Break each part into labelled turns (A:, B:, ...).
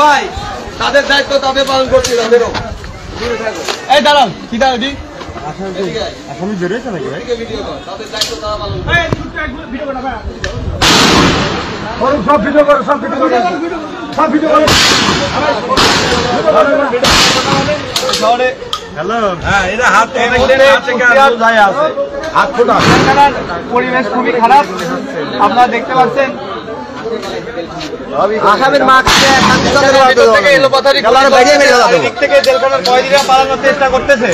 A: ভাই তাদের দায়িত্ব তাদের পালন করছি। তাদেরও এই দাঁড়ান কি দাঁড়ান আসামি বেরোয়েছে নাকি ভাই? তাদের দায়িত্ব তারা পালন করে। সব ভিডিও করো, সব ভিডিও করো, সব ভিডিও করো। হ্যালো, হ্যাঁ এটা হাত পরিবেশ খুবই খারাপ আপনারা দেখতে পাচ্ছেন। আসামের পালানোর চেষ্টা করতেছে,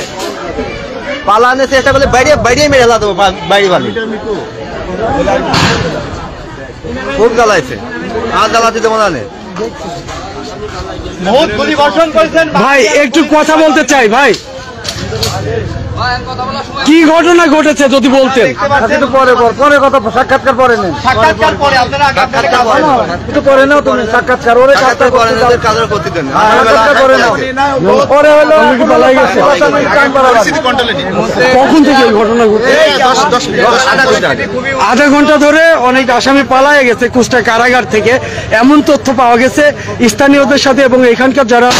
A: পালানোর চেষ্টা করলে বাইরে বাইরে মেরে দেবো। বাইরে বালি খুব জ্বালাইছে, আর জ্বালাতে দেবো না। বহুত গুলি বর্ষণ করেছেন
B: ভাই, একটু কথা বলতে চাই ভাই। কি ঘটনা ঘটেছে যদি বলতেন?
A: পরে কথা, সাক্ষাৎকার পরে নেন। সাক্ষাৎকার পরে আপনারা একটু পরে নাও তুমি সাক্ষাৎকার। ওরে কাজটা করেন, ওদের কাজটা করতে দেন। সাক্ষাৎকার পরে নাও। পরে হলো কি পালাই গেছে।
B: কখন থেকে এই ঘটনা ঘটছে? আধা ঘন্টা ধরে অনেক আসামি পালায়ে গেছে কুষ্টা কারাগার থেকে, এমন তথ্য পাওয়া গেছে স্থানীয়দের সাথে এবং এখানকার যারা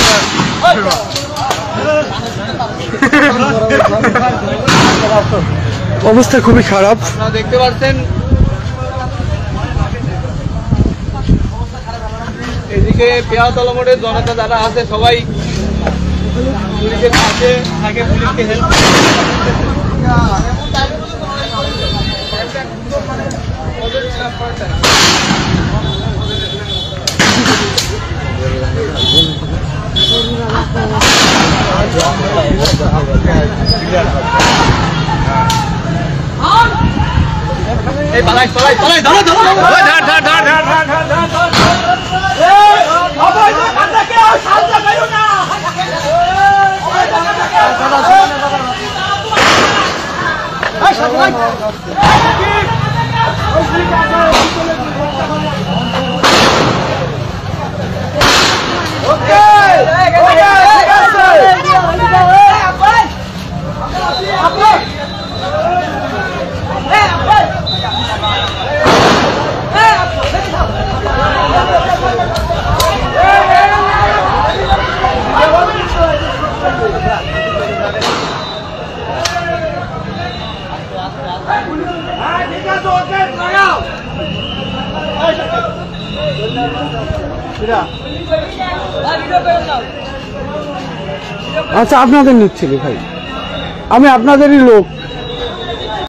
B: অবস্থা খুবই খারাপ।
A: আপনারা দেখতে পাচ্ছেন এদিকে পেয়াতলা মোড়ের জনতা যারা আছে সবাই পুলিশের কাছে থাকে, পুলিশকে হেল্প এই পালাই পালাই পালাই ধরো ধরো ধর ধর ধর ধর ধর ধর এই সবাই কাটাকে আর সাজা করো না। এই সবাই ওকে ওকে ঠিক আছে।
B: আচ্ছা, আপনাদের নিচ্ছিল ভাই, আমি আপনাদেরই লোক।